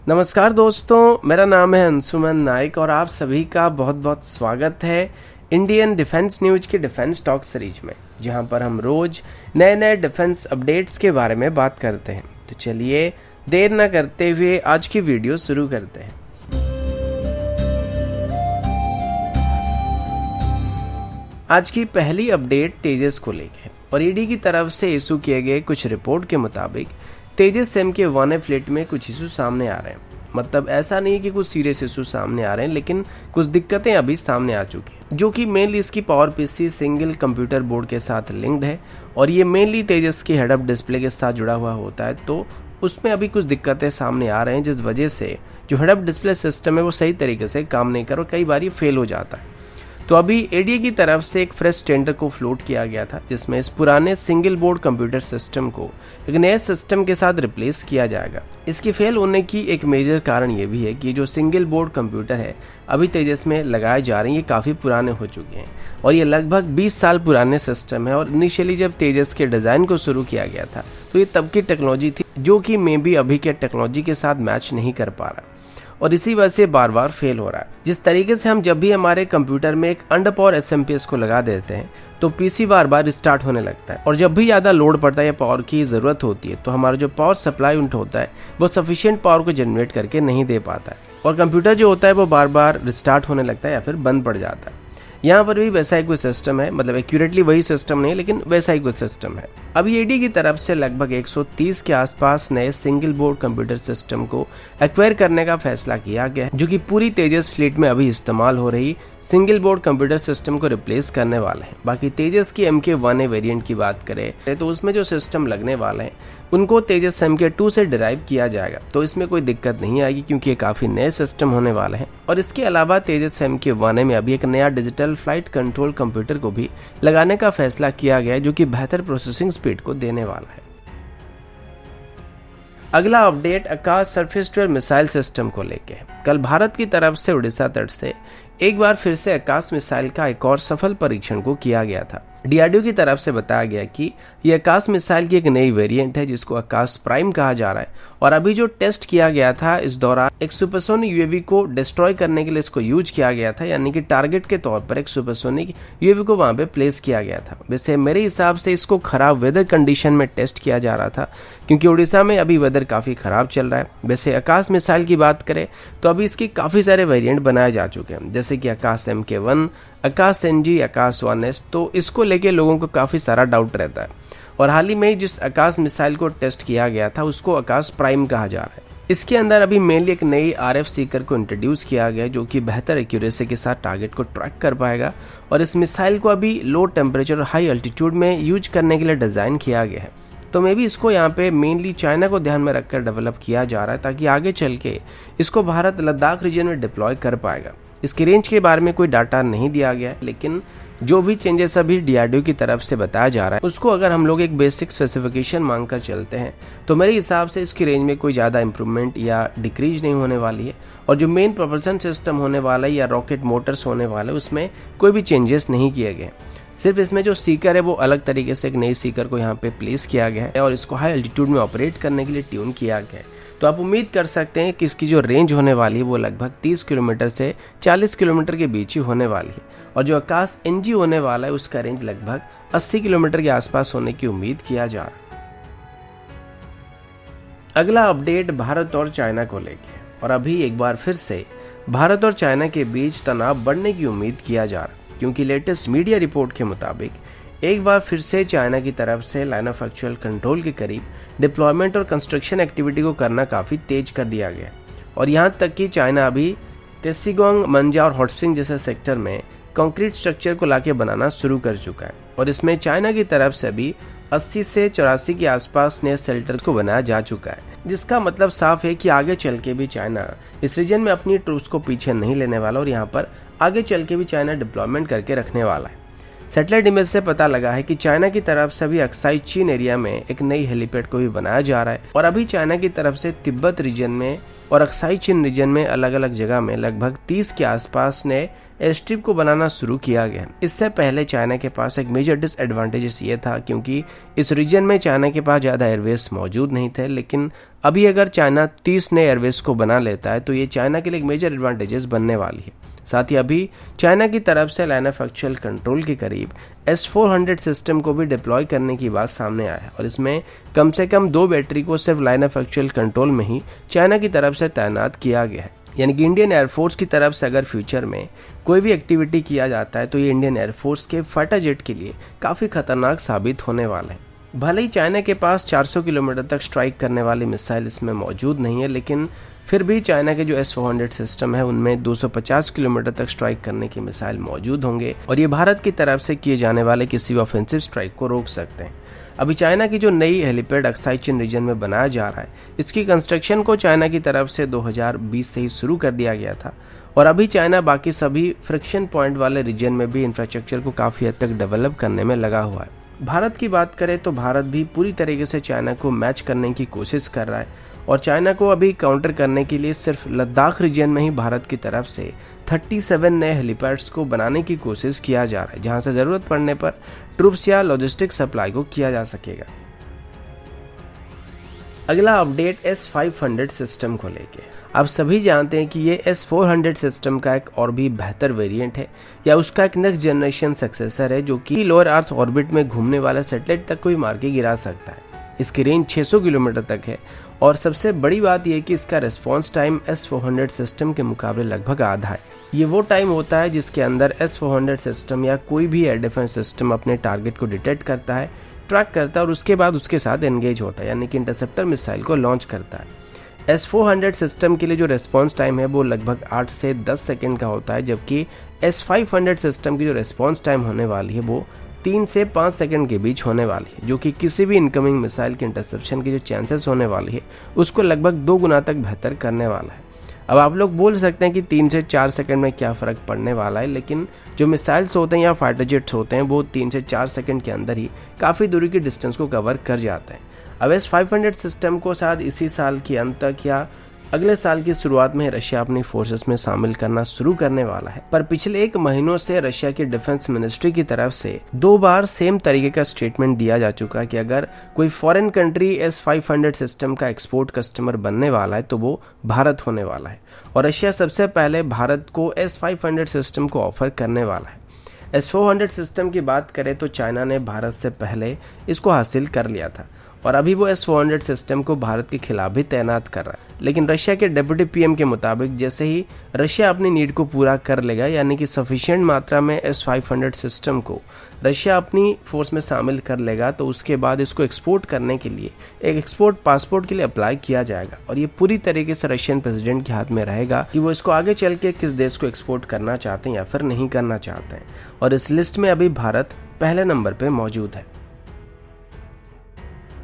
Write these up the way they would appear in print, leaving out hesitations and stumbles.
नमस्कार दोस्तों, मेरा नाम है अंशुमन नाइक और आप सभी का बहुत बहुत स्वागत है इंडियन डिफेंस न्यूज के डिफेंस टॉक सीरीज में, जहां पर हम रोज नए नए डिफेंस अपडेट्स के बारे में बात करते हैं। तो चलिए देर न करते हुए आज की वीडियो शुरू करते हैं। आज की पहली अपडेट तेजस को लेकर और ईडी की तरफ से इशू किए गए कुछ रिपोर्ट के मुताबिक तेजस MK-1A फ्लीट में कुछ इशू सामने आ रहे हैं। मतलब ऐसा नहीं है कि कुछ सीरियस इशू सामने आ रहे हैं, लेकिन कुछ दिक्कतें अभी सामने आ चुकी हैं, जो कि मेनली इसकी power PC single computer board के साथ लिंक्ड है और ये मेनली तेजस की हेड अप डिस्प्ले के साथ जुड़ा हुआ होता है। तो उसमें अभी कुछ दिक्कतें सामने आ रहे हैं, जिस वजह से जो हेड अप डिस्प्ले सिस्टम है वो सही तरीके से काम नहीं कर और कई बार ये फेल हो जाता है। तो अभी एडीए की तरफ से एक फ्रेश टेंडर को फ्लोट किया गया था, जिसमें इस पुराने सिंगल बोर्ड कंप्यूटर सिस्टम को एक नए सिस्टम के साथ रिप्लेस किया जाएगा। इसके फेल होने की एक मेजर कारण ये भी है कि जो सिंगल बोर्ड कंप्यूटर है अभी तेजस में लगाए जा रहे हैं, ये काफ़ी पुराने हो चुके हैं और ये लगभग 20 साल पुराने सिस्टम है। और इनिशियली जब तेजस के डिज़ाइन को शुरू किया गया था तो ये तब की टेक्नोलॉजी थी, जो कि मे बी अभी के टेक्नोलॉजी के साथ मैच नहीं कर पा रहा और इसी वजह से बार बार फेल हो रहा है। जिस तरीके से हम जब भी हमारे कंप्यूटर में एक अंडर पावर SMPS को लगा देते हैं तो पीसी बार बार स्टार्ट होने लगता है और जब भी ज़्यादा लोड पड़ता है या पावर की ज़रूरत होती है तो हमारा जो पावर सप्लाई यूनिट होता है वो सफिशिएंट पावर को जनरेट करके नहीं दे पाता है और कंप्यूटर जो होता है वो बार बार रिस्टार्ट होने लगता है या फिर बंद पड़ जाता है। यहाँ पर भी वैसा ही कोई सिस्टम है, मतलब एक्यूरेटली वही सिस्टम नहीं लेकिन वैसा ही कुछ सिस्टम है। अभी एडी की तरफ से लगभग 130 के आसपास नए सिंगल बोर्ड कंप्यूटर सिस्टम को एक्वायर करने का फैसला किया गया है, जो कि पूरी तेजस फ्लीट में अभी इस्तेमाल हो रही सिंगल बोर्ड कंप्यूटर सिस्टम को रिप्लेस करने वाले हैं। बाकी तेजस की MK-1A वेरिएंट की बात करें तो उसमें जो सिस्टम लगने वाले हैं उनको तेजस MK-2 से डिराइव किया जाएगा, तो इसमें कोई दिक्कत नहीं आएगी क्योंकि ये काफ़ी नए सिस्टम होने वाले हैं। और इसके अलावा तेजस MK-1A में अभी एक नया डिजिटल फ्लाइट कंट्रोल कंप्यूटर को भी लगाने का फैसला किया गया है, जो कि बेहतर प्रोसेसिंग स्पीड को देने वाला है। अगला update Akash surface to air missile system को लेके है। कल भारत की तरफ से उड़ीसा तट से एक बार फिर से आकाश मिसाइल का एक और सफल परीक्षण को किया गया था। DRDO की तरफ से बताया गया कि यह आकाश मिसाइल की एक नई वेरिएंट है जिसको आकाश प्राइम कहा जा रहा है और अभी जो टेस्ट किया गया था इस दौरान एक सुपरसोनिक UAV को डिस्ट्रॉय करने के लिए इसको यूज किया गया था, यानी कि टारगेट के तौर पर एक सुपरसोनिक UAV को वहां पे प्लेस किया गया था। वैसे मेरे हिसाब से इसको खराब वेदर कंडीशन में टेस्ट किया जा रहा था क्योंकि उड़ीसा में अभी वेदर काफी खराब चल रहा है। वैसे आकाश मिसाइल की बात करें तो अभी इसकी काफी सारे वेरिएंट बनाए जा चुके हैं, जैसे कि आकाश MK-1, आकाश NG, आकाश 1S। तो इसको लेके लोगों को काफी सारा डाउट रहता है और हाल ही में जिस आकाश मिसाइल को टेस्ट किया गया था उसको आकाश प्राइम कहा जा रहा है। इसके अंदर अभी मेनली एक नई RF सीकर को इंट्रोड्यूस किया गया है, जो कि बेहतर एक्यूरेसी के साथ टारगेट को ट्रैक कर पाएगा और इस मिसाइल को अभी लो टेम्परेचर और हाई अल्टीट्यूड में यूज करने के लिए डिजाइन किया गया है। तो मे भी इसको यहाँ पे मेनली चाइना को ध्यान में रखकर डेवलप किया जा रहा है ताकि आगे चल के इसको भारत लद्दाख रीजन में डिप्लॉय कर पाएगा। इसकी रेंज के बारे में कोई डाटा नहीं दिया गया है, लेकिन जो भी चेंजेस अभी DRDO की तरफ से बताया जा रहा है उसको अगर हम लोग एक बेसिक स्पेसिफिकेशन मांगकर चलते हैं तो मेरे हिसाब से इसकी रेंज में कोई ज़्यादा इंप्रूवमेंट या डिक्रीज नहीं होने वाली है और जो मेन प्रोपल्शन सिस्टम होने वाला है या रॉकेट मोटर्स होने वाले उसमें कोई भी चेंजेस नहीं किए गए। सिर्फ इसमें जो सीकर है वो अलग तरीके से एक नई सीकर को यहाँ पे प्लेस किया गया है और इसको हाई एल्टीट्यूड में ऑपरेट करने के लिए ट्यून किया गया है। तो आप उम्मीद कर सकते हैं कि इसकी जो रेंज होने वाली है वो लगभग 30 किलोमीटर से 40 किलोमीटर के बीच ही होने वाली है और जो आकाश NG होने वाला है उसका रेंज लगभग 80 किलोमीटर के आसपास होने की उम्मीद किया जा रहा है। अगला अपडेट भारत और चाइना को लेके और अभी एक बार फिर से भारत और चाइना के बीच तनाव बढ़ने की उम्मीद किया जा रहा है, क्योंकि लेटेस्ट मीडिया रिपोर्ट के मुताबिक एक बार फिर से चाइना की तरफ से लाइन ऑफ एक्चुअल कंट्रोल के करीब डिप्लॉयमेंट और कंस्ट्रक्शन एक्टिविटी को करना काफ़ी तेज कर दिया गया और यहाँ तक कि चाइना अभी तेसिगोंग, मंजा और हॉटस्प्रिंग जैसे सेक्टर में कंक्रीट स्ट्रक्चर को लाके बनाना शुरू कर चुका है और इसमें चाइना की तरफ से भी 80 से 84 के आसपास नए शेल्टर्स को बनाया जा चुका है, जिसका मतलब साफ है कि आगे चल के भी चाइना इस रीजन में अपनी ट्रूप्स को पीछे नहीं लेने वाला और यहाँ पर आगे चल के भी चाइना डिप्लॉयमेंट करके रखने वाला है। सैटेलाइट इमेज से पता लगा है कि चाइना की तरफ से भी अक्साई चीन एरिया में एक नई हेलीपैड को भी बनाया जा रहा है और अभी चाइना की तरफ से तिब्बत रीजन में और अक्साई चीन रीजन में अलग अलग जगह में लगभग 30 के आसपास नए एयर स्ट्रिप को बनाना शुरू किया गया। इससे पहले चाइना के पास एक मेजर डिसएडवांटेजेस ये था क्योंकि इस रीजन में चाइना के पास ज़्यादा एयरवेज मौजूद नहीं थे, लेकिन अभी अगर चाइना 30 नए एयरवेज को बना लेता है तो ये चाइना के लिए एक मेजर एडवांटेजेस बनने वाली है। साथ ही अभी चाइना की तरफ से लाइन ऑफ एक्चुअल कंट्रोल के करीब S-400 सिस्टम को भी डिप्लॉय करने की बात सामने आया है और इसमें कम से कम 2 बैटरी को सिर्फ लाइन ऑफ एक्चुअल कंट्रोल में ही चाइना की तरफ से तैनात किया गया है। यानी कि इंडियन एयरफोर्स की तरफ से अगर फ्यूचर में कोई भी एक्टिविटी किया जाता है तो ये इंडियन एयरफोर्स के फाइटर जेट के लिए काफ़ी खतरनाक साबित होने वाला है। भले ही चाइना के पास 400 किलोमीटर तक स्ट्राइक करने वाली मिसाइल इसमें मौजूद नहीं है, लेकिन फिर भी चाइना के जो S-400 सिस्टम है उनमें 250 किलोमीटर तक स्ट्राइक करने की मिसाइल मौजूद होंगे और ये भारत की तरफ से किए जाने वाले किसी भी ऑफेंसिव स्ट्राइक को रोक सकते हैं। अभी चाइना की जो नई हेलीपैड अक्साई चीन रीजन में बनाया जा रहा है, इसकी कंस्ट्रक्शन को चाइना की तरफ से 2020 से ही शुरू कर दिया गया था और अभी चाइना बाकी सभी फ्रिक्शन पॉइंट वाले रीजन में भी इंफ्रास्ट्रक्चर को काफ़ी हद तक डेवलप करने में लगा हुआ है। भारत की बात करें तो भारत भी पूरी तरीके से चाइना को मैच करने की कोशिश कर रहा है और चाइना को अभी काउंटर करने के लिए सिर्फ लद्दाख रीजन में ही भारत की तरफ से 37 नए हेलीपैड्स को बनाने की कोशिश किया जा रहा है, जहां से जरूरत पड़ने पर ट्रूप्स या लॉजिस्टिक सप्लाई को किया जा सकेगा। अगला अपडेट S-500 सिस्टम को लेके। आप सभी जानते हैं कि ये S-400 सिस्टम का एक और भी बेहतर वेरिएंट है या उसका एक नेक्स्ट जनरेशन सक्सेसर है जो कि लोअर अर्थ ऑर्बिट में घूमने वाला सैटेलाइट तक को भी मार के गिरा सकता है। इसकी रेंज 600 किलोमीटर तक है और सबसे बड़ी बात यह कि इसका रिस्पॉन्स टाइम S-400 सिस्टम के मुकाबले लगभग आधा है। ये वो टाइम होता है जिसके अंदर S-400 सिस्टम या कोई भी एयर डिफेंस सिस्टम अपने टारगेट को डिटेक्ट करता है, ट्रैक करता है और उसके बाद उसके साथ एंगेज होता है, यानी कि इंटरसेप्टर मिसाइल को लॉन्च करता है। S-400 सिस्टम के लिए जो रिस्पॉन्स टाइम है वो लगभग 8 से 10 सेकेंड का होता है, जबकि S-500 सिस्टम की जो रिस्पॉन्स टाइम होने वाली है वो 3 से 5 सेकंड के बीच होने वाली है, जो कि किसी भी इनकमिंग मिसाइल के इंटरसेप्शन की जो चांसेस होने वाली है उसको लगभग 2 गुना तक बेहतर करने वाला है। अब आप लोग बोल सकते हैं कि 3 से 4 सेकंड में क्या फ़र्क पड़ने वाला है, लेकिन जो मिसाइल्स होते हैं या फाइटर जेट्स होते हैं वो 3 से 4 सेकंड के अंदर ही काफ़ी दूरी की डिस्टेंस को कवर कर जाते हैं। अब S-500 सिस्टम को शायद इसी साल के अंत तक या अगले साल की शुरुआत में रशिया अपनी फोर्सेस में शामिल करना शुरू करने वाला है, पर पिछले 1 महीनों से रशिया की डिफेंस मिनिस्ट्री की तरफ से 2 बार सेम तरीके का स्टेटमेंट दिया जा चुका है कि अगर कोई फॉरेन कंट्री S-500 सिस्टम का एक्सपोर्ट कस्टमर बनने वाला है तो वो भारत होने वाला है और रशिया सबसे पहले भारत को S-500 सिस्टम को ऑफर करने वाला है। S-400 सिस्टम की बात करें तो चाइना ने भारत से पहले इसको हासिल कर लिया था और अभी वो S-400 सिस्टम को भारत के खिलाफ भी तैनात कर रहा है, लेकिन रशिया के डिप्टी पीएम के मुताबिक जैसे ही रशिया अपनी नीड को पूरा कर लेगा, यानी कि सफिशिएंट मात्रा में S-500 सिस्टम को रशिया अपनी फोर्स में शामिल कर लेगा, तो उसके बाद इसको एक्सपोर्ट करने के लिए एक एक्सपोर्ट पासपोर्ट के लिए अप्लाई किया जाएगा और ये पूरी तरीके से रशियन प्रेसिडेंट के हाथ में रहेगा कि वो इसको आगे चल के किस देश को एक्सपोर्ट करना चाहते हैं या फिर नहीं करना चाहते हैं। और इस लिस्ट में अभी भारत पहले नंबर पे मौजूद है।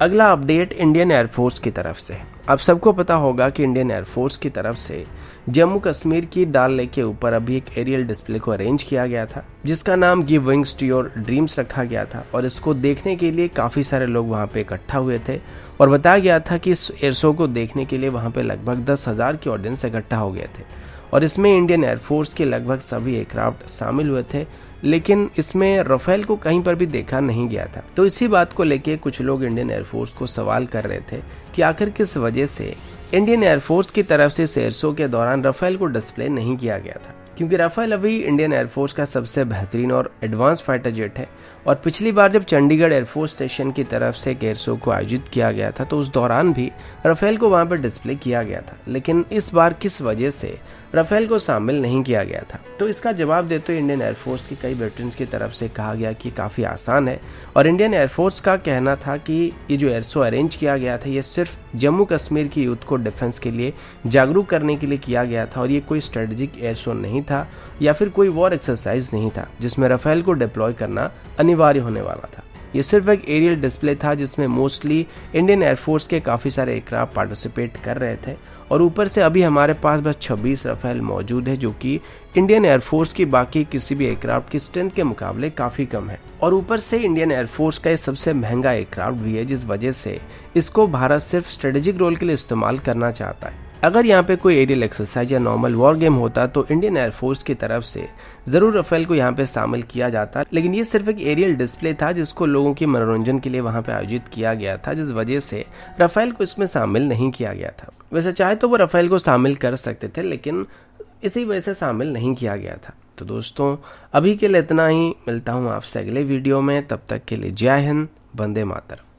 अगला अपडेट इंडियन एयरफोर्स की तरफ से। आप सबको पता होगा कि इंडियन एयरफोर्स की तरफ से जम्मू कश्मीर की डाल लेक के ऊपर अभी एक एरियल डिस्प्ले को अरेंज किया गया था, जिसका नाम give wings to your dreams रखा गया था और इसको देखने के लिए काफ़ी सारे लोग वहां पे इकट्ठा हुए थे और बताया गया था कि इस एयर शो को देखने के लिए वहां पे लगभग 10,000 के ऑडियंस इकट्ठा हो गए थे और इसमें इंडियन एयरफोर्स के लगभग सभी एयरक्राफ्ट शामिल हुए थे, लेकिन इसमें राफेल को कहीं पर भी देखा नहीं गया था। तो इसी बात को लेके कुछ लोग इंडियन एयरफोर्स को सवाल कर रहे थे कि आखिर किस वजह से इंडियन एयरफोर्स की तरफ से इस एयर शो के दौरान राफेल को डिस्प्ले नहीं किया गया था, क्योंकि राफेल अभी इंडियन एयरफोर्स का सबसे बेहतरीन और एडवांस फाइटर जेट है और पिछली बार जब चंडीगढ़ एयरफोर्स स्टेशन की तरफ से एक एयर शो को आयोजित किया गया था तो उस दौरान भी राफेल को वहां पर डिस्प्ले किया गया था, लेकिन इस बार किस वजह से राफेल को शामिल नहीं किया गया था। तो इसका जवाब देते हुए इंडियन एयरफोर्स की कई वेटरन्स की तरफ से कहा गया कि काफ़ी आसान है और इंडियन एयरफोर्स का कहना था कि ये जो एयर शो अरेंज किया गया था ये सिर्फ जम्मू कश्मीर की यूथ को डिफेंस के लिए जागरूक करने के लिए किया गया था और ये कोई स्ट्रेटेजिक एयर शो नहीं था या फिर कोई वॉर एक्सरसाइज नहीं था जिसमें राफेल को डिप्लॉय करना अनिवार्य होने वाला था। ये सिर्फ एक एरियल डिस्प्ले था जिसमें मोस्टली इंडियन एयरफोर्स के काफ़ी सारे एयरक्राफ्ट पार्टिसिपेट कर रहे थे और ऊपर से अभी हमारे पास बस 26 राफेल मौजूद है, जो कि इंडियन एयरफोर्स की बाकी किसी भी एयरक्राफ्ट की स्ट्रेंथ के मुकाबले काफ़ी कम है और ऊपर से इंडियन एयरफोर्स का ये सबसे महंगा एयरक्राफ्ट भी है, जिस वजह से इसको भारत सिर्फ स्ट्रेटेजिक रोल के लिए इस्तेमाल करना चाहता है। अगर यहाँ पे कोई एरियल एक्सरसाइज या नॉर्मल वॉर गेम होता तो इंडियन एयरफोर्स की तरफ से जरूर राफेल को यहाँ पे शामिल किया जाता, लेकिन ये सिर्फ एक एरियल डिस्प्ले था जिसको लोगों के मनोरंजन के लिए वहाँ पे आयोजित किया गया था, जिस वजह से राफेल को इसमें शामिल नहीं किया गया था। वैसे चाहे तो वो राफेल को शामिल कर सकते थे, लेकिन इसी वजह से शामिल नहीं किया गया था। तो दोस्तों अभी के लिए इतना ही, मिलता हूँ आपसे अगले वीडियो में, तब तक के लिए जय हिंद, वंदे मातरम।